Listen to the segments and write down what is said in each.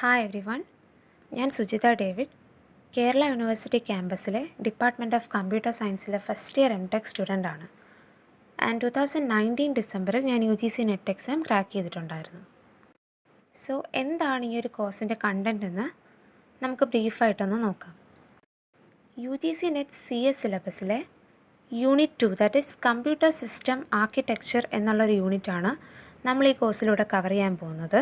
Hi everyone, ഞാൻ Sujitha David, Kerala university ക്യാമ്പസിലെ department of computer സയൻസിലെ ഫസ്റ്റ് ഇയർ എം.ടെക് സ്റ്റുഡൻ്റാണ്. ആൻഡ് 2019 ഡിസംബറിൽ ഞാൻ UGC നെറ്റ് എക്സാം ക്രാക്ക് ചെയ്തിട്ടുണ്ടായിരുന്നു. സോ എന്താണ് ഈ ഒരു കോഴ്സിൻ്റെ കണ്ടൻറ് എന്ന് നമുക്ക് ബ്രീഫായിട്ടൊന്ന് നോക്കാം. UGC നെറ്റ് CS സിലബസിലെ unit 2, that is computer system architecture എന്നുള്ളൊരു യൂണിറ്റാണ് നമ്മൾ ഈ കോഴ്സിലൂടെ കവർ ചെയ്യാൻ പോകുന്നത്.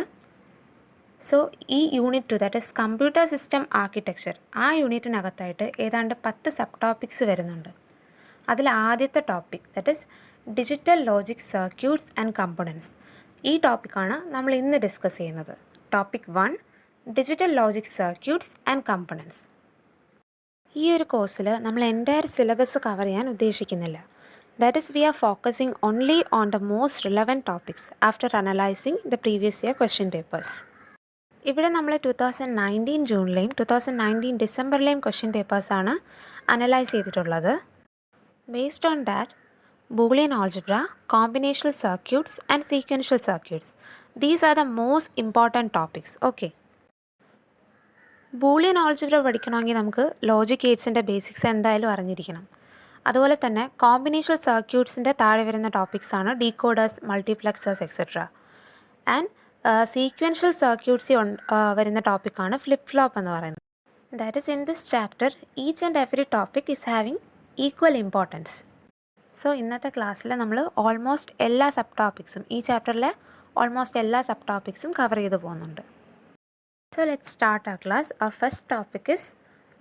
സോ ഈ unit 2, that is computer system architecture, ആ യൂണിറ്റിനകത്തായിട്ട് ഏതാണ്ട് 10 സബ് ടോപ്പിക്സ് വരുന്നുണ്ട്. അതിൽ ആദ്യത്തെ topic that is digital logic circuits and components. ഈ ടോപ്പിക്കാണ് നമ്മൾ ഇന്ന് ഡിസ്കസ് ചെയ്യുന്നത്. Topic 1, digital logic circuits and components. ഈ ഒരു കോഴ്സിൽ നമ്മൾ എൻ്റയർ സിലബസ് കവർ ചെയ്യാൻ ഉദ്ദേശിക്കുന്നില്ല. That is we are focusing only on the most relevant topics after analysing the previous year question papers. ഇവിടെ നമ്മൾ 2019 ജൂണിലെയും 2019 ഡിസംബറിലെയും ക്വസ്റ്റ്യൻ പേപ്പേഴ്സാണ് അനലൈസ് ചെയ്തിട്ടുള്ളത്. Based on that, Boolean algebra, combinational circuits and sequential circuits, these are the most important topics. Okay, Boolean algebra പഠിക്കണമെങ്കിൽ നമുക്ക് logic ഗേറ്റ്സിൻ്റെ basics എന്തായാലും അറിഞ്ഞിരിക്കണം. അതുപോലെ തന്നെ combinational സർക്യൂട്ട്സിൻ്റെ താഴെ വരുന്ന ടോപ്പിക്സാണ് decoders, multiplexers etcetera. And sequential circuits വരുന്ന ടോപ്പിക്കാണ് ഫ്ലിപ്പ് ഫ്ലോപ്പ് എന്ന് പറയുന്നത്. That is in this chapter each and every topic is having equal importance. So ഇന്നത്തെ ക്ലാസ്സിൽ നമ്മൾ ഓൾമോസ്റ്റ് എല്ലാ സബ് ടോപ്പിക്സും, ഈ ചാപ്റ്ററിലെ ഓൾമോസ്റ്റ് എല്ലാ സബ് ടോപ്പിക്സും കവർ ചെയ്ത് പോകുന്നുണ്ട്. So let's start our class. Our first topic is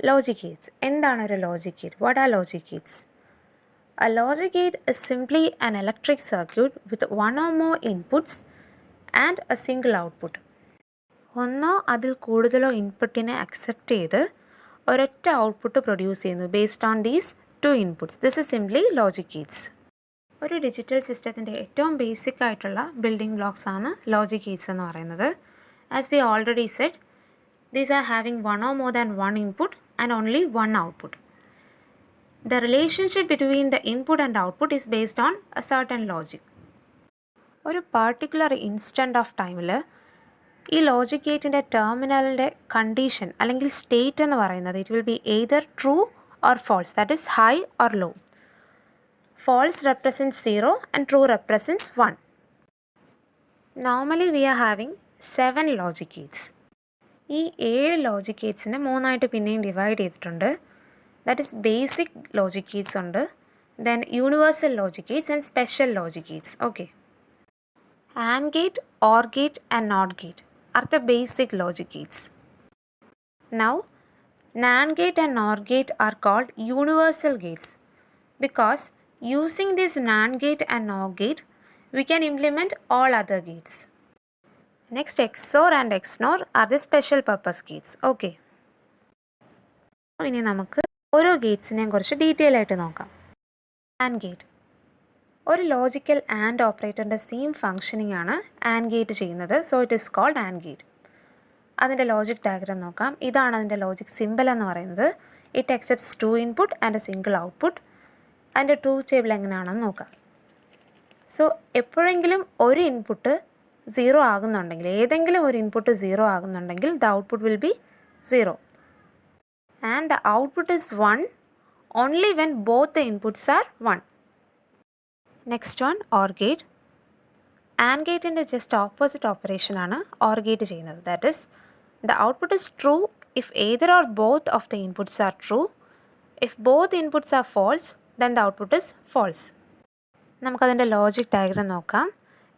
logic gates. എന്താണ് ഒരു logic gate? What are logic gates? A logic gate is simply an electric circuit with one or more inputs and a single output. ഒന്നോ അതിൽ കൂടുതലോ ഇൻപുട്ടിനെ accept ചെയ്ത് ഒരൊറ്റ output produce ചെയ്യുന്നു based on these 2 inputs. This is simply logic Gates. ഒരു digital സിസ്റ്റത്തിൻ്റെ ഏറ്റവും ബേസിക് ആയിട്ടുള്ള ബിൽഡിംഗ് ബ്ലോക്സ് ആണ് ലോജിക് ഗേറ്റ്സ് എന്ന് പറയുന്നത്. As we already Z, these are having one or more than one input and only one output. The relationship between the input and output is based on a certain logic. ഒരു particular instant of ടൈമിൽ ഈ logic ഗേറ്റിൻ്റെ ടെർമിനലിൻ്റെ condition അല്ലെങ്കിൽ state എന്ന് പറയുന്നത് it will be either true or false, that is high or low. False represents 0 and true represents 1. Normally we are having 7 logic gates. ഈ 7 logic ഗേറ്റ്സിനെ മൂന്നായിട്ട് പിന്നെയും ഡിവൈഡ് ചെയ്തിട്ടുണ്ട്. That is basic logic gates ഉണ്ട്, then universal logic gates and special logic gates. Okay, AND gate, OR gate and NOT gate are the basic logic gates. Now, NAND gate and NOR gate are called universal gates because using this NAND gate and NOR gate, we can implement all other gates. Next, XOR and XNOR are the special purpose gates. Okay. ഇനി നമുക്ക് ഓരോ ഗേറ്റ്സിനെയും കുറിച്ച് detail ആയിട്ട് നോക്കാം. AND gate, ഒരു logical AND ഓപ്പറേറ്ററിൻ്റെ same functioning ആണ് AND gate ചെയ്യുന്നത്. So it is called AND gate. അതിൻ്റെ ലോജിക് ഡയഗ്രാം നോക്കാം. ഇതാണ് അതിൻ്റെ ലോജിക് സിമ്പിൾ എന്ന് പറയുന്നത്. It accepts 2 input and a single output. അതിൻ്റെ ട്രൂത്ത് ടേബിൾ എങ്ങനെയാണെന്ന് നോക്കാം. സോ എപ്പോഴെങ്കിലും ഒരു ഇൻപുട്ട് 0 ആകുന്നുണ്ടെങ്കിൽ, ഏതെങ്കിലും ഒരു ഇൻപുട്ട് 0 ആകുന്നുണ്ടെങ്കിൽ the output will be 0 and the output is 1 only when both the inputs are 1. Next one, OR gate. AND ഗേറ്റിൻ്റെ ജസ്റ്റ് ഓപ്പോസിറ്റ് ഓപ്പറേഷൻ ആണ് OR ഗേറ്റ് ചെയ്യുന്നത്. That is the output is true if either or both of the inputs are true. If both inputs are false then the output is false. നമുക്കതിൻ്റെ logic diagram നോക്കാം.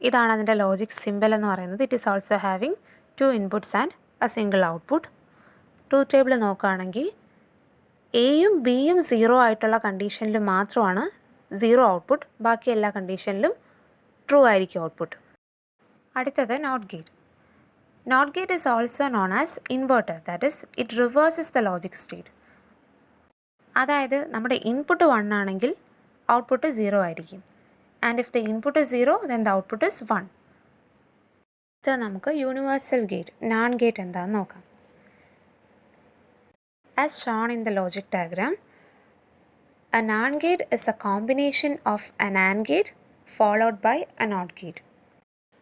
ഇതാണ് അതിൻ്റെ logic symbol എന്ന് പറയുന്നത്. It is also having 2 inputs and a single output. Truth table നോക്കുകയാണെങ്കിൽ എയും ബിയും 0 ആയിട്ടുള്ള കണ്ടീഷനിൽ മാത്രമാണ് 0 ഔട്ട്പുട്ട്, ബാക്കി എല്ലാ കണ്ടീഷനിലും ട്രൂ ആയിരിക്കും ഔട്ട്പുട്ട്. അടുത്തത് NOT gate. NOT gate is also known as inverter. That is it reverses the logic state. അതായത് നമ്മുടെ ഇൻപുട്ട് 1 ആണെങ്കിൽ ഔട്ട്പുട്ട് 0 ആയിരിക്കും. And if the input 0 then the output is 1. ഇത് നമുക്ക് യൂണിവേഴ്സൽ ഗേറ്റ്, നാൻ ഗേറ്റ് എന്താണെന്ന് നോക്കാം. As shown in the logic diagram, a NAND gate is a combination of an AND gate followed by a NOT gate.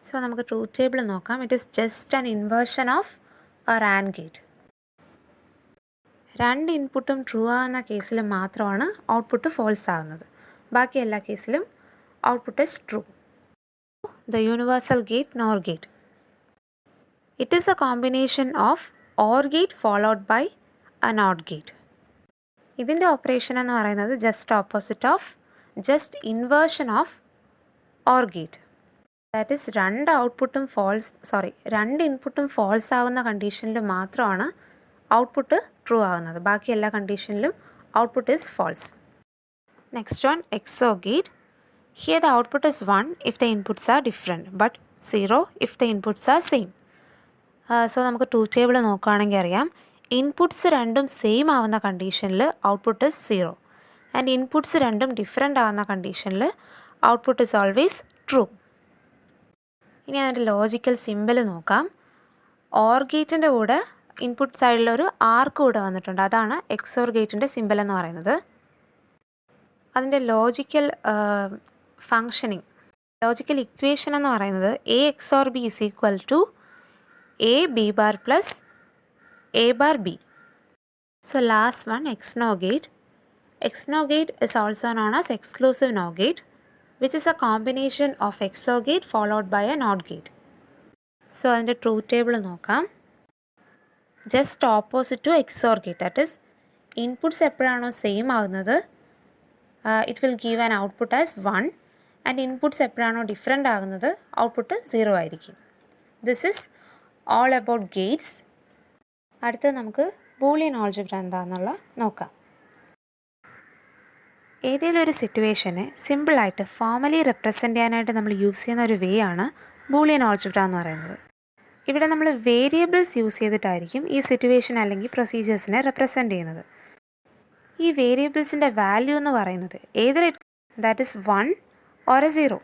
So നമുക്ക് truth table നോക്കാം. It is just an inversion of or and gate. രണ്ട് ഇൻപുട്ടും true ആകുന്ന കേസിൽ മാത്രമാണ് output false ആകുന്നത്. ബാക്കി എല്ലാ കേസിലും output is true. The universal gate NOR gate. It is a combination of OR gate followed by a NOT gate. ഇതിൻ്റെ ഓപ്പറേഷൻ എന്ന് പറയുന്നത് just inversion of OR gate. That is രണ്ട് ഇൻപുട്ടും ഫോൾസ് ആകുന്ന കണ്ടീഷനിൽ മാത്രമാണ് ഔട്ട്പുട്ട് ട്രൂ ആകുന്നത്. ബാക്കി എല്ലാ കണ്ടീഷനിലും output is false. Next one XOR gate. Here the output is 1 if the inputs are different but 0 if the inputs are same. So നമുക്ക് ട്രൂത്ത് ടേബിൾ നോക്കുകയാണെങ്കിൽ അറിയാം, ഇൻപുട്ട്സ് രണ്ടും സെയിം ആവുന്ന കണ്ടീഷനിൽ ഔട്ട്പുട്ട് ഇസ് 0 ആൻഡ് ഇൻപുട്ട്സ് രണ്ടും different ആവുന്ന കണ്ടീഷനിൽ output is always true. ഇനി അതിൻ്റെ ലോജിക്കൽ സിമ്പിൾ നോക്കാം. OR ഗേറ്റിൻ്റെ കൂടെ ഇൻപുട്ട് സൈഡിലൊരു ആർക്ക് കൂടെ വന്നിട്ടുണ്ട്. അതാണ് XOR ഗേറ്റിൻ്റെ സിമ്പിൾ എന്ന് പറയുന്നത്. അതിൻ്റെ ലോജിക്കൽ ഇക്വേഷൻ എന്ന് പറയുന്നത് A XOR B is equal to A B bar plus A bar B. So last one, XNOR gate. XNOR gate is also known as exclusive NOR gate, which is a combination of XOR gate followed by a NOT gate. So അതിൻ്റെ truth table നോക്കാം. Just opposite to XOR gate, that is inputs എപ്പോഴാണോ same ആകുന്നത് it will give an output as 1 and inputs എപ്പോഴാണോ different ആകുന്നത് output 0 ആയിരിക്കും. This is all about gates. അടുത്തത് നമുക്ക് Boolean algebra എന്താണെന്നുള്ള നോക്കാം. ഏതെങ്കിലും ഒരു സിറ്റുവേഷനെ സിമ്പിളായിട്ട് ഫോർമലി റെപ്രസെൻ്റ് ചെയ്യാനായിട്ട് നമ്മൾ യൂസ് ചെയ്യുന്ന ഒരു വേ ആണ് ബൂളിയൻ ആൾജിബ്ര എന്ന് പറയുന്നത്. ഇവിടെ നമ്മൾ വേരിയബിൾസ് യൂസ് ചെയ്തിട്ടായിരിക്കും ഈ സിറ്റുവേഷൻ അല്ലെങ്കിൽ പ്രൊസീജിയേഴ്സിനെ റെപ്രസെൻ്റ് ചെയ്യുന്നത്. ഈ വേരിയബിൾസിൻ്റെ വാല്യൂ എന്ന് പറയുന്നത് either that is 1 or a 0.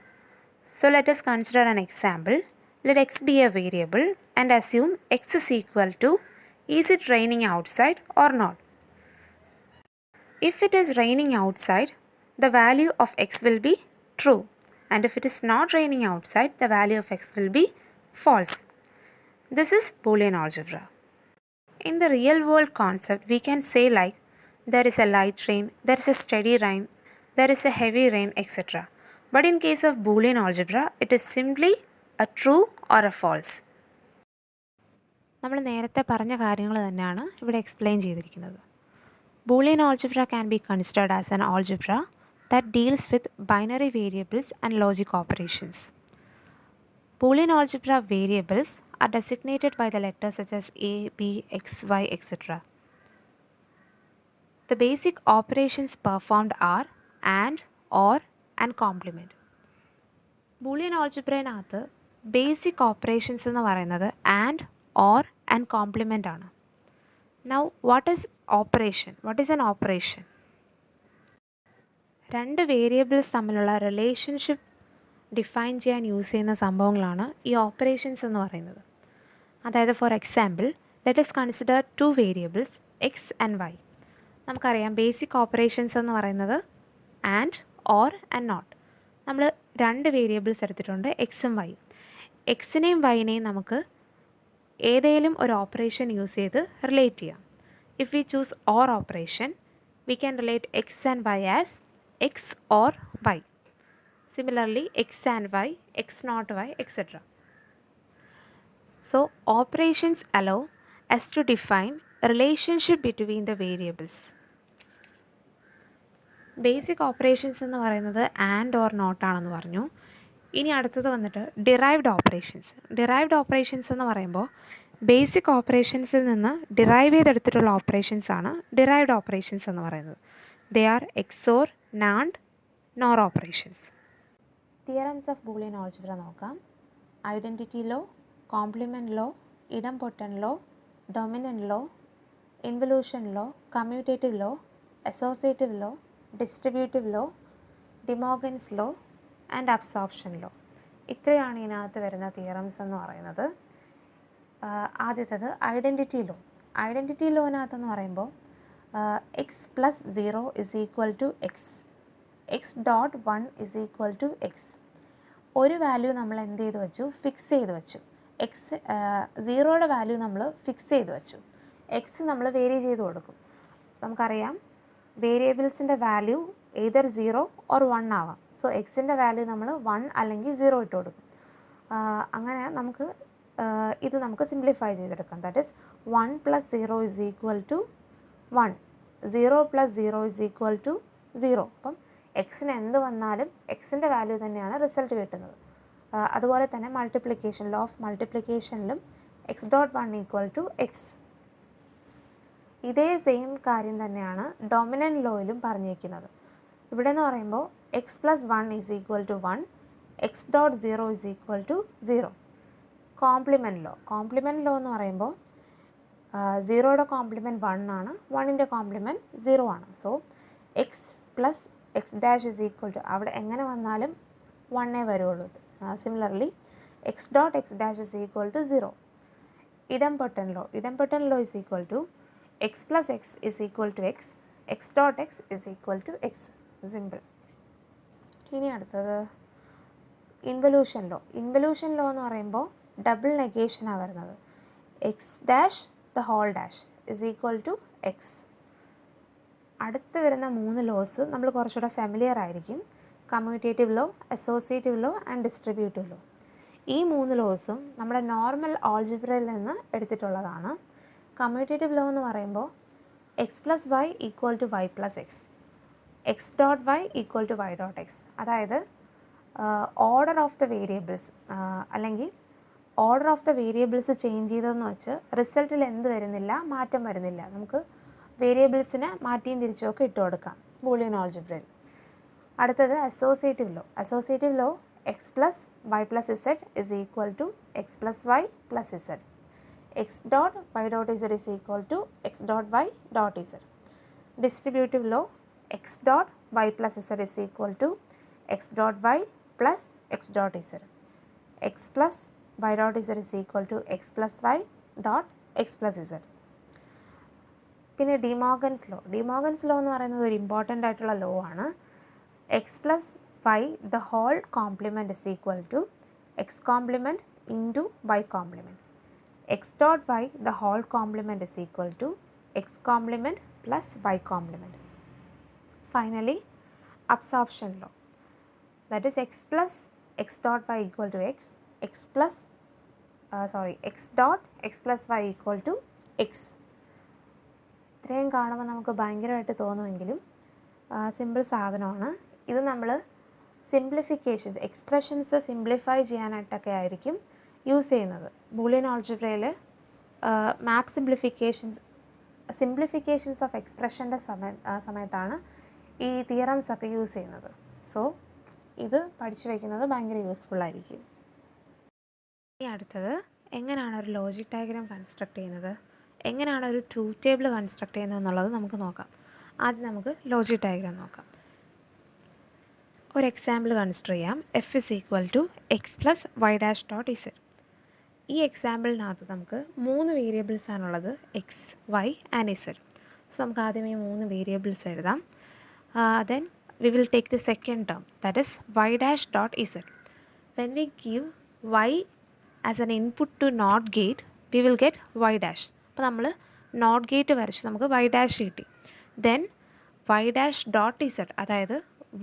So let us consider an example. Let x be a variable and assume x is equal to, is it raining outside or not? If it is raining outside, the value of x will be true, and if it is not raining outside, the value of x will be false. This is Boolean algebra. In the real world concept, we can say like there is a light rain, there is a steady rain, there is a heavy rain, etc. But in case of Boolean algebra, it is simply a true or a false. നമ്മൾ നേരത്തെ പറഞ്ഞ കാര്യങ്ങൾ തന്നെയാണ് ഇവിടെ explain ചെയ്തിരിക്കുന്നത്. Boolean algebra can be considered as an algebra that deals with binary variables and logic operations. Boolean algebra variables are designated by the letters such as a, b, x, y, etc. The basic operations performed are AND, OR and complement. Boolean algebraiനകത്ത് basic operations എന്ന് പറയുന്നത് and, or and complement ആണ്. Now what is operation? What is an operation? രണ്ട് variables തമ്മിലുള്ള relationship define ചെയ്യാൻ use ചെയ്യുന്ന സംഭവങ്ങളാണ് ഈ ഓപ്പറേഷൻസ് എന്ന് പറയുന്നത്. അതായത് for example let us consider 2 variables x and y. നമുക്കറിയാം ബേസിക് ഓപ്പറേഷൻസ് എന്ന് പറയുന്നത് ആൻഡ്, ഓർ ആൻഡ് നോട്ട്. നമ്മൾ രണ്ട് വേരിയബിൾസ് എടുത്തിട്ടുണ്ട്, എക്സും വൈയും. എക്സിനെയും വൈനെയും നമുക്ക് ഏതെങ്കിലും ഒരു ഓപ്പറേഷൻ യൂസ് ചെയ്ത് റിലേറ്റ് ചെയ്യാം. If we choose OR operation we can relate X and Y as X OR Y. Similarly X and Y, X NOT Y, etcetera. So operations allow us to define relationship between the variables. Basic operations എന്ന് പറയുന്നത് and or not ആണെന്ന് പറഞ്ഞു. ഇനി അടുത്തത് വന്നിട്ട് derived operations. Derived operations എന്ന് പറയുമ്പോൾ ബേസിക് ഓപ്പറേഷൻസിൽ നിന്ന് ഡിറൈവ് ചെയ്തെടുത്തിട്ടുള്ള ഓപ്പറേഷൻസ് ആണ് ഡിറൈവ്ഡ് ഓപ്പറേഷൻസ് എന്ന് പറയുന്നത്. They are XOR, NAND, NOR operations. Theorems of Boolean algebra നോക്കാം. Identity law, complement law, idempotent law, dominant law, involution law, commutative law, associative law, distributive law, De Morgan's law and absorption law. ഇത്രയാണ് ഇതിനകത്ത് വരുന്ന theorems എന്ന് പറയുന്നത്. ആദ്യത്തേത് identity law. Identity ലോനകത്തെന്ന് പറയുമ്പോൾ X plus 0 is equal to X, X dot 1 is equal to X. ഒരു value നമ്മൾ എന്ത് ചെയ്ത് വെച്ചു? ഫിക്സ് ചെയ്ത് വെച്ചു. എക്സ് സീറോയുടെ വാല്യൂ നമ്മൾ ഫിക്സ് ചെയ്ത് വെച്ചു. എക്സ് നമ്മൾ വേരി ചെയ്ത് കൊടുക്കും. നമുക്കറിയാം വേരിയബിൾസിൻ്റെ വാല്യൂ എയ്തർ 0 ഓർ 1 ആവാം. സോ എക്സിൻ്റെ വാല്യൂ നമ്മൾ 1 അല്ലെങ്കിൽ 0 ഇട്ട് കൊടുക്കും. അങ്ങനെ നമുക്ക് ഇത് നമുക്ക് സിംപ്ലിഫൈ ചെയ്തെടുക്കാം. That is 1 + 0 = 1, 0 + 0 = 0. അപ്പം എക്സിന് എന്ത് വന്നാലും എക്സിൻ്റെ വാല്യൂ തന്നെയാണ് റിസൾട്ട് കിട്ടുന്നത്. അതുപോലെ തന്നെ മൾട്ടിപ്ലിക്കേഷൻ, ലോ ഓഫ് മൾട്ടിപ്ലിക്കേഷനിലും x.1 = x. ഇതേ സെയിം കാര്യം തന്നെയാണ് ഡൊമിനൻ്റ് ലോയിലും പറഞ്ഞിരിക്കുന്നത്. ഇവിടെ എന്ന് പറയുമ്പോൾ x + 1 = 1, x.0 = 0. കോംപ്ലിമെൻറ്റ് ലോ എന്ന് പറയുമ്പോൾ 0യുടെ കോംപ്ലിമെൻറ്റ് 1 ആണ്, 1ൻ്റെ കോംപ്ലിമെൻറ്റ് 0 ആണ്. So x plus X dash അവിടെ എങ്ങനെ വന്നാലും 1 വരുള്ളൂ. Similarly x.x' = 0. Idempotent law = x + x = x, x.x = x. Simple. ഇനി അടുത്തത് ഇൻവല്യൂഷൻ ലോ എന്ന് പറയുമ്പോൾ ഡബിൾ നെഗേഷനാണ് വരുന്നത്. x' x. അടുത്ത് വരുന്ന 3 ലോസ് നമ്മൾ കുറച്ചുകൂടെ ഫെമിലിയർ ആയിരിക്കും. Commutative law, associative law and distributive law. ഈ 3 ലോസും നമ്മുടെ നോർമൽ ആൾജിബ്രയിൽ നിന്ന് എടുത്തിട്ടുള്ളതാണ്. കമ്മ്യൂട്ടേറ്റീവ് ലോ എന്ന് പറയുമ്പോൾ x + y = y + x, x.y = y.x. അതായത് ഓർഡർ ഓഫ് ദ വേരിയബിൾസ് അല്ലെങ്കിൽ order of the variables change ചെയ്തതെന്ന് വെച്ച് റിസൾട്ടിൽ എന്ത് വരുന്നില്ല, മാറ്റം വരുന്നില്ല. നമുക്ക് വേരിയബിൾസിനെ മാറ്റിയും തിരിച്ചുമൊക്കെ ഇട്ട് കൊടുക്കാം ബൂളിയൻ ആൾജിബ്രയിൽ. അടുത്തത് associative law x + y + z = x + y + z, x.y.z = x.y.z. Distributive law x.y + z = x.y + x.z, x + y.z = x + y.x + z. പിന്നെ ഡിമോർഗൻസ് ലോ എന്ന് പറയുന്നത് ഒരു ഇമ്പോർട്ടൻ്റ് ആയിട്ടുള്ള ലോ ആണ്. x + y the whole complement = x complement into y complement, x.y the whole complement = x complement plus y complement. Finally, absorption law, that is x + x.y = x, x dot x plus y = x. ഇത്രയും കാണുമ്പോൾ നമുക്ക് ഭയങ്കരമായിട്ട് തോന്നുമെങ്കിലും simple സാധനമാണ്. ഇത് നമ്മൾ expressions simplify ചെയ്യാനായിട്ടൊക്കെ ആയിരിക്കും use ചെയ്യുന്നത്. ബൂളിയൻ ആൾജിബ്രയിൽ മാപ്പ് സിംപ്ലിഫിക്കേഷൻസ് ഓഫ് എക്സ്പ്രഷൻ്റെ സമയത്താണ് ഈ തിയറംസ് ഒക്കെ യൂസ് ചെയ്യുന്നത്. സോ ഇത് പഠിച്ചു വയ്ക്കുന്നത് ഭയങ്കര യൂസ്ഫുള്ളായിരിക്കും. ഇനി അടുത്തത് എങ്ങനെയാണ് ഒരു ലോജിക് ഡയഗ്രാം കൺസ്ട്രക്ട് ചെയ്യുന്നത്, എങ്ങനെയാണ് ഒരു ട്രൂത്ത് ടേബിൾ കൺസ്ട്രക്ട് ചെയ്യുന്നത് എന്നുള്ളത് നമുക്ക് നോക്കാം. ആദ്യം നമുക്ക് ലോജിക് ഡയഗ്രാം നോക്കാം. ഒരു എക്സാമ്പിൾ കൺസിഡർ ചെയ്യാം. f = x + y'.z. ഈ എക്സാമ്പിളിനകത്ത് നമുക്ക് 3 വേരിയബിൾസ് ആണുള്ളത്, x, y and z. So നമുക്ക് ആദ്യം ഈ 3 വേരിയബിൾസ് എഴുതാം. Then we will take the second term, that is y'.z. When we give y as an input to NOT gate, we will get y'. അപ്പോൾ നമ്മൾ NOT gate വരച്ച് നമുക്ക് y' കിട്ടി. Then y'.z, അതായത്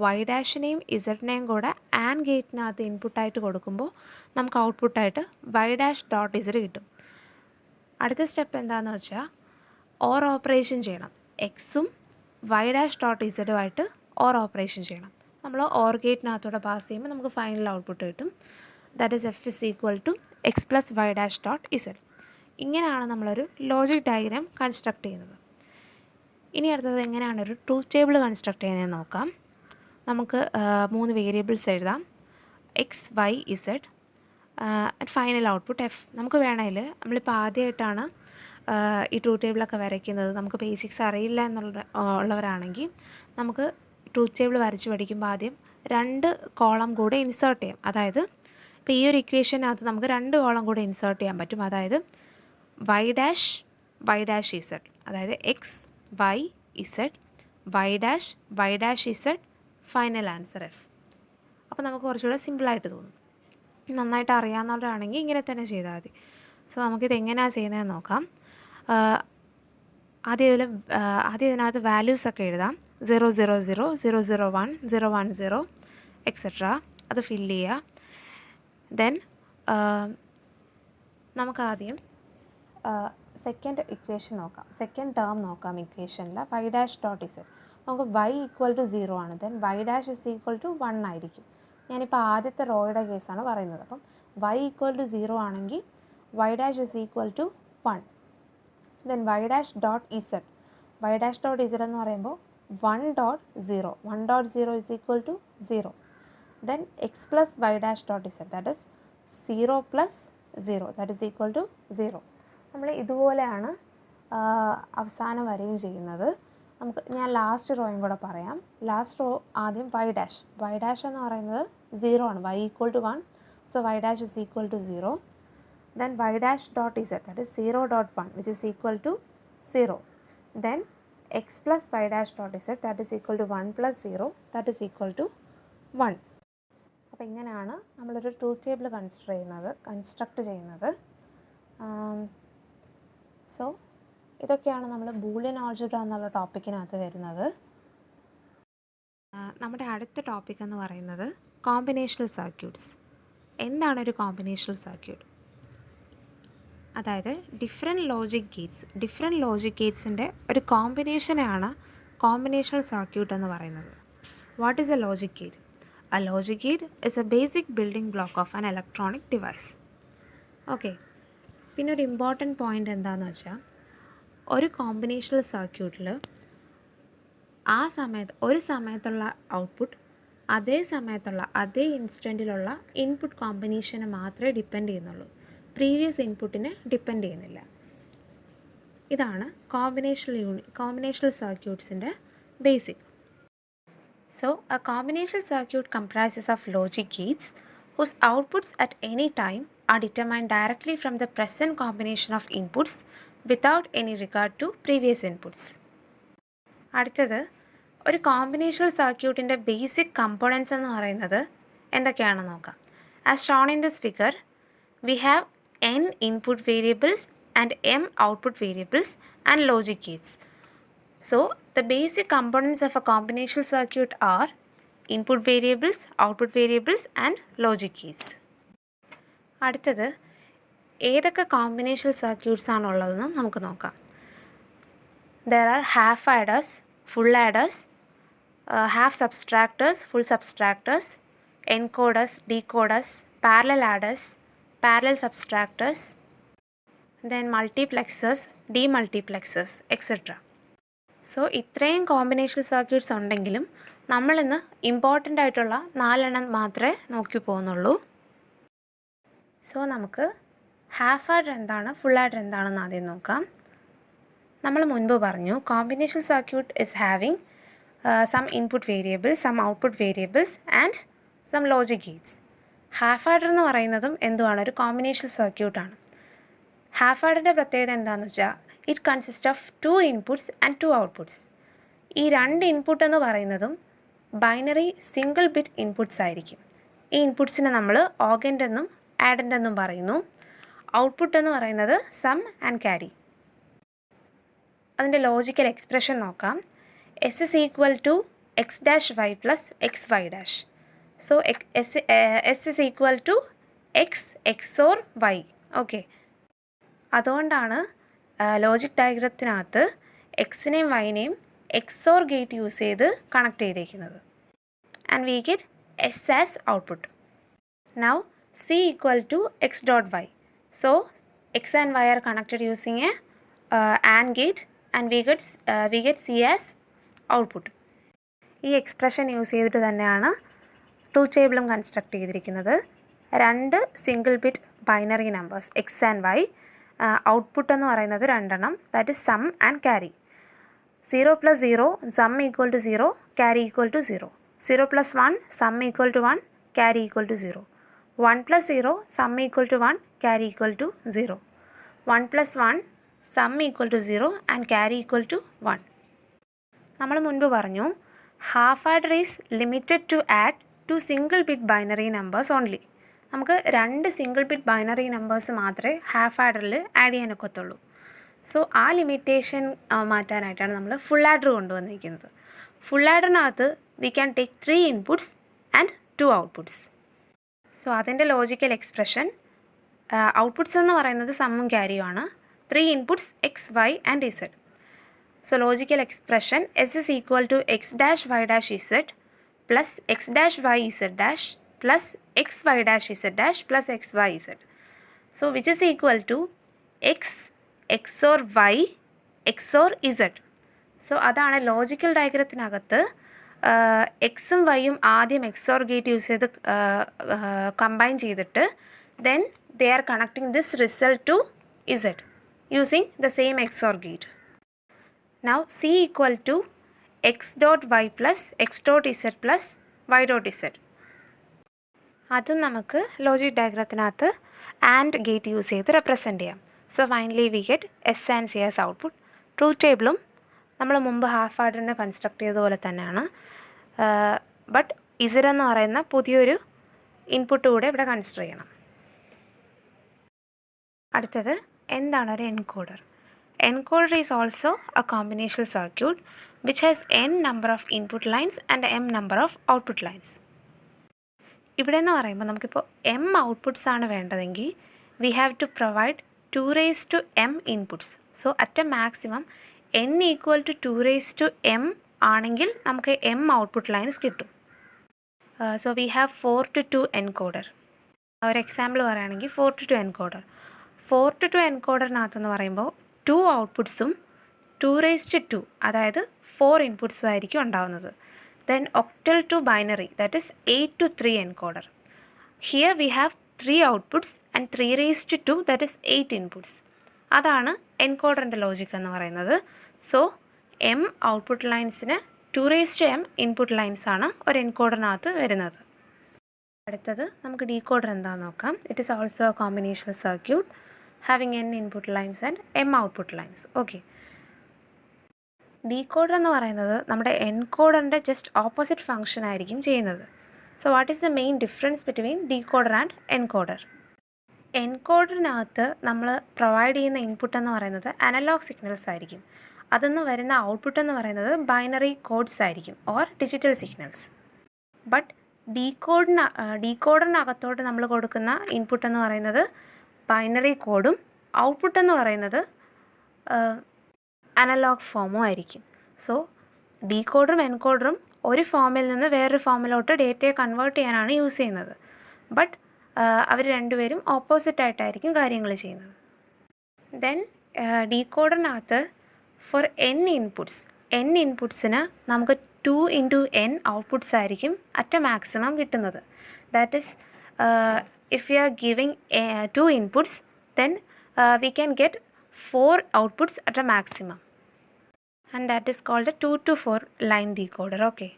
y'-നെയും z-നെയും കൂടെ ആൻഡ് ഗേറ്റിനകത്ത് ഇൻപുട്ടായിട്ട് കൊടുക്കുമ്പോൾ നമുക്ക് ഔട്ട്പുട്ടായിട്ട് y'.z കിട്ടും. അടുത്ത സ്റ്റെപ്പ് എന്താണെന്ന് വെച്ചാൽ ഓർ ഓപ്പറേഷൻ ചെയ്യണം. എക്സും y'.z ഓർ ഓപ്പറേഷൻ ചെയ്യണം. നമ്മൾ ഓർ ഗേറ്റിനകത്തൂടെ പാസ് ചെയ്യുമ്പോൾ നമുക്ക് ഫൈനൽ ഔട്ട്പുട്ട് കിട്ടും. That is f = x + y'.z. ഇങ്ങനെയാണ് നമ്മളൊരു ലോജിക് ഡയഗ്രാം കൺസ്ട്രക്ട് ചെയ്യുന്നത്. ഇനി അടുത്തത് എങ്ങനെയാണ് ഒരു ട്രൂത്ത് ടേബിൾ കൺസ്ട്രക്ട് ചെയ്യുന്നതെന്ന് നോക്കാം. നമുക്ക് 3 വേരിയബിൾസ് എഴുതാം, x, y, z, final output f. നമുക്ക് വേണമെങ്കിൽ നമ്മളിപ്പോൾ ആദ്യമായിട്ടാണ് ഈ ട്രൂത്ത് ടേബിളൊക്കെ വരയ്ക്കുന്നത്, നമുക്ക് ബേസിക്സ് അറിയില്ല ഉള്ളവരാണെങ്കിൽ നമുക്ക് ട്രൂത്ത് ടേബിൾ വരച്ച് പഠിക്കുമ്പോൾ ആദ്യം 2 കോളം കൂടെ ഇൻസേർട്ട് ചെയ്യാം. അതായത് ഇപ്പോൾ ഈ ഒരു ഇക്വേഷനകത്ത് നമുക്ക് 2 കോളം കൂടെ ഇൻസേർട്ട് ചെയ്യാൻ പറ്റും. അതായത് y', അതായത് x, y, z, y', z, final answer f. അപ്പോൾ നമുക്ക് കുറച്ചുകൂടെ സിമ്പിളായിട്ട് തോന്നും. നന്നായിട്ട് അറിയാവുന്നവരാണെങ്കിൽ ഇങ്ങനെ തന്നെ ചെയ്താൽ മതി. സോ നമുക്കിത് എങ്ങനെയാണ് ചെയ്യുന്നതെന്ന് നോക്കാം. ആദ്യം ഇതിനകത്ത് വാല്യൂസൊക്കെ എഴുതാം. 000, 001, 010 എക്സെട്ര. അത് ഫില്ല് ചെയ്യുക. ദെൻ നമുക്കാദ്യം സെക്കൻഡ് ഇക്വേഷൻ നോക്കാം. സെക്കൻഡ് ടേം നോക്കാം ഇക്വേഷനിൽ. y dash dot Z. നമുക്ക് y ഈക്വൽ ടു 0 ആണ്. Then y dash is equal to 1 ആയിരിക്കും. ഞാനിപ്പോൾ ആദ്യത്തെ റോയുടെ കേസാണ് പറയുന്നത്. അപ്പം y ഈക്വൽ ടു 0 ആണെങ്കിൽ y dash is equal to 1. Then y dash dot Z. y dash dot Z എന്ന് പറയുമ്പോൾ 1.0. 1.0 is equal to 0. Then x plus y dash dot z, that is 0 plus 0, that is equal to 0. നമ്മൾ ഇതുപോലെയാണ് അവസാനം വരെയും ചെയ്യുന്നത്. ഞാൻ last റോയും കൂടെ പറയാം. ലാസ്റ്റ് റോ ആദ്യം y ഡാഷ് എന്ന് പറയുന്നത് 0 ആണ്. y equal to 1, so y dash is equal to 0. Then y dash dot z, that is 0.1, which is equal to 0. Then x plus y dash dot z, that is equal to 1 plus 0, that is equal to 1. അപ്പോൾ ഇങ്ങനെയാണ് നമ്മളൊരു truth table construct ചെയ്യുന്നത്. So ഇതൊക്കെയാണ് നമ്മൾ Boolean algebra എന്നുള്ള ടോപ്പിക്കിനകത്ത് വരുന്നത്. നമ്മുടെ അടുത്ത ടോപ്പിക് എന്ന് പറയുന്നത് കോമ്പിനേഷണൽ സർക്യൂട്ട്സ്. എന്താണ് ഒരു കോമ്പിനേഷണൽ സർക്യൂട്ട്? അതായത് ഡിഫറെൻറ്റ് ലോജിക് ഗേറ്റ്സിൻ്റെ ഒരു കോമ്പിനേഷനാണ് കോമ്പിനേഷണൽ സർക്യൂട്ട് എന്ന് പറയുന്നത്. What is A logic gate? A logic gate is a basic building block of an electronic device. Okay, പിന്നെ ഒരു ഇമ്പോർട്ടൻറ്റ് പോയിൻ്റ് എന്താണെന്ന് വെച്ചാൽ, ഒരു കോമ്പിനേഷണൽ സർക്യൂട്ടിൽ ഒരു സമയത്തുള്ള ഔട്ട്പുട്ട് അതേ ഇൻസ്റ്റൻറ്റിലുള്ള ഇൻപുട്ട് കോമ്പിനേഷനെ മാത്രമേ ഡിപ്പെൻഡ് ചെയ്യുന്നുള്ളൂ. പ്രീവിയസ് ഇൻപുട്ടിനെ ഡിപ്പെൻഡ് ചെയ്യുന്നില്ല. ഇതാണ് കോമ്പിനേഷണൽ സർക്യൂട്ട്സിൻ്റെ basic. So, a combinational circuit comprises of logic gates whose outputs at any time are determined directly from the present combination of inputs without any regard to previous inputs. അടുത്തത് ഒരു combinational സർക്യൂട്ടിൻ്റെ basic components എന്ന് പറയുന്നത് എന്തൊക്കെയാണെന്ന് നോക്കാം. As shown in this figure, we have n input variables and m output variables and logic Gates. So, the basic components of a combinational circuit are input variables, output variables and logic gates. അടുത്തത് ഏതൊക്കെ combinational circuits ആണുള്ളതെന്ന് നമുക്ക് നോക്കാം. There are half adders, full adders, half subtractors, full subtractors, encoders, decoders, parallel adders, parallel subtractors, then multiplexers, demultiplexers, etc. So ഇത്രയും combinational circuits ഉണ്ടെങ്കിലും നമ്മളിന്ന് important ആയിട്ടുള്ള 4 മാത്രമേ നോക്കി പോകുന്നുള്ളൂ. സോ നമുക്ക് ഹാഫ് ആഡർ എന്താണ്, ഫുൾ ആഡർ എന്താണെന്ന് ആദ്യം നോക്കാം. നമ്മൾ മുൻപ് പറഞ്ഞു combinational circuit is having some input variables, some output variables and some logic gates. Half adder എന്ന് പറയുന്നതും എന്തുവാണ്, ഒരു കോമ്പിനേഷണൽ സർക്യൂട്ടാണ്. ഹാഫ് ആഡറിൻ്റെ പ്രത്യേകത എന്താണെന്ന് വെച്ചാൽ it consist of 2 inputs and 2 outputs. ഈ 2 ഇൻപുട്ട് എന്ന് പറയുന്നതും ബൈനറി സിംഗിൾ ബിറ്റ് ഇൻപുട്ട്സ് ആയിരിക്കും. ഈ ഇൻപുട്ട്സിനെ നമ്മൾ ഓഗൻ്റ് എന്നും ആഡൻ്റ് എന്നും പറയുന്നു. ഔട്ട്പുട്ട് എന്ന് പറയുന്നത് സം ആൻഡ് ക്യാരി. അതിൻ്റെ ലോജിക്കൽ എക്സ്പ്രഷൻ നോക്കാം. S is equal to X dash Y plus X Y dash. So S is equal to X OR Y. Okay, അതുകൊണ്ടാണ് ലോജിക് ഡയഗ്രത്തിനകത്ത് എക്സിനെയും വൈനെയും എക്സോർ ഗേറ്റ് യൂസ് ചെയ്ത് കണക്ട് ചെയ്തേക്കുന്നത്. And we get S as output. Now C equal to X dot Y. So X and Y are connected using a AND gate and we get C as output. ഈ expression use ചെയ്തിട്ട് തന്നെയാണ് truth ടേബിളും construct ചെയ്തിരിക്കുന്നത്. 2 single bit binary numbers X and Y, output എന്ന് പറയുന്നത് 2, that is sum and carry. 0 plus 0, sum equal to 0, carry equal to 0. 0 plus 1, sum equal to 1, carry equal to 0. 1 plus 0, sum equal to 1, carry equal to 0. 1 plus 1, sum equal to 0 and carry equal to 1. നമ്മൾ മുൻപ് പറഞ്ഞു half adder is limited to add 2 single bit binary numbers only. നമുക്ക് 2 single bit binary numbers മാത്രമേ half ആഡറിൽ add ചെയ്യാനൊക്കത്തുള്ളൂ. So ആ limitation മാറ്റാനായിട്ടാണ് നമ്മൾ ഫുൾ ആഡർ കൊണ്ടുവന്നിരിക്കുന്നത്. ഫുൾ ആഡറിനകത്ത് we can take 3 inputs and 2 outputs. So അതിൻ്റെ ലോജിക്കൽ എക്സ്പ്രഷൻ ഔട്ട്പുട്ട്സ് എന്ന് പറയുന്നത് സമ്മും ക്യാരിയുമാണ്. 3 inputs x, y and z. So logical expression S is equal to X dash Y dash Z plus X dash Y Z dash plus X Y dash Z dash plus X Y Z. So which is equal to X XOR Y XOR Z. So അതാണ് logical ഡയഗ്രത്തിനകത്ത് എക്സും വൈയും ആദ്യം XOR gate use ചെയ്ത് combine ചെയ്തിട്ട് then they are connecting this result to Z using the same XOR gate. Now C equal to x dot y plus x dot Z plus y dot Z. അതും നമുക്ക് logic ഡയഗ്രത്തിനകത്ത് and gate use ചെയ്ത് represent ചെയ്യാം. So finally we get S and C as output. Truth ടേബിളും നമ്മൾ മുമ്പ് half ആഡറിനെ construct ചെയ്തതുപോലെ തന്നെയാണ്. But Z എന്ന് പറയുന്ന പുതിയൊരു ഇൻപുട്ട് കൂടെ ഇവിടെ കൺസിഡർ ചെയ്യണം. അടുത്തത് എന്താണ് ഒരു encoder? Encoder is also a combinational circuit which has n number of input lines and m number of output lines. ഇവിടെ എന്ന് പറയുമ്പോൾ നമുക്കിപ്പോൾ m ഔട്ട്പുട്ട്സ് ആണ് വേണ്ടതെങ്കിൽ we have to provide 2m inputs. So at a maximum n equal to 2m ആണെങ്കിൽ നമുക്ക് m output lines കിട്ടും. So we have 4:2 encoder. ഒരു എക്സാമ്പിൾ പറയുകയാണെങ്കിൽ 4:2 എൻകോഡർ. 4:2 എൻകോഡറിനകത്തെന്ന് പറയുമ്പോൾ 2 ഔട്ട്പുട്ട്സും 2^2 അതായത് 4 ഇൻപുട്ട്സും ആയിരിക്കും ഉണ്ടാകുന്നത്. Then octal to binary that is 8:3 encoder. Here we have 3 outputs and 3^2 that is 8 inputs. അതാണ് എൻകോഡറിൻ്റെ ലോജിക് എന്ന് പറയുന്നത്. സോ m ഔട്ട്പുട്ട് ലൈൻസിന് 2m ഇൻപുട്ട് ലൈൻസാണ് ഒരു എൻകോഡറിനകത്ത് വരുന്നത്. അടുത്തത് നമുക്ക് ഡീകോഡർ എന്താണെന്ന് നോക്കാം. It is also a combinational circuit having n input lines and m output lines. Okay, decoder എന്ന് പറയുന്നത് നമ്മുടെ എൻകോഡറിൻ്റെ ജസ്റ്റ് ഓപ്പോസിറ്റ് ഫംഗ്ഷൻ ആയിരിക്കും ചെയ്യുന്നത്. So what is the main difference between decoder and encoder? എൻകോഡറിനകത്ത് നമ്മൾ പ്രൊവൈഡ് ചെയ്യുന്ന ഇൻപുട്ട് എന്ന് പറയുന്നത് അനലോഗ് സിഗ്നൽസ് ആയിരിക്കും. അതിന്ന് വരുന്ന ഔട്ട്പുട്ട് എന്ന് പറയുന്നത് ബൈനറി കോഡ്സ് ആയിരിക്കും ഓർ ഡിജിറ്റൽ സിഗ്നൽസ്. ബട്ട് ഡീകോഡറിനകത്തോട്ട് നമ്മൾ കൊടുക്കുന്ന ഇൻപുട്ട് എന്ന് പറയുന്നത് ബൈനറി കോഡും ഔട്ട്പുട്ട് എന്ന് പറയുന്നത് അനലോഗ് ഫോമും ആയിരിക്കും. സോ ഡീകോഡറും എൻകോഡറും ഒരു ഫോമിൽ നിന്ന് വേറൊരു ഫോമിലോട്ട് ഡേറ്റയെ കൺവേർട്ട് ചെയ്യാനാണ് യൂസ് ചെയ്യുന്നത്. ബട്ട് അവർ രണ്ടുപേരും ഓപ്പോസിറ്റ് ആയിട്ടായിരിക്കും കാര്യങ്ങൾ ചെയ്യുന്നത്. ദെൻ ഡീകോഡറിനകത്ത് ഫോർ n ഇൻപുട്ട്സിന് നമുക്ക് 2 × n ഔട്ട്പുട്ട്സ് ആയിരിക്കും അറ്റ് എ മാക്സിമം കിട്ടുന്നത്. That is if we are giving 2 inputs then we can get 4 outputs at a maximum and that is called a 2 to 4 line decoder. Okay,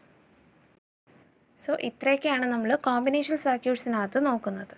so ഇത്രയൊക്കെയാണ് നമ്മൾ combination സർക്യൂട്ട്സിനകത്ത് നോക്കുന്നത്.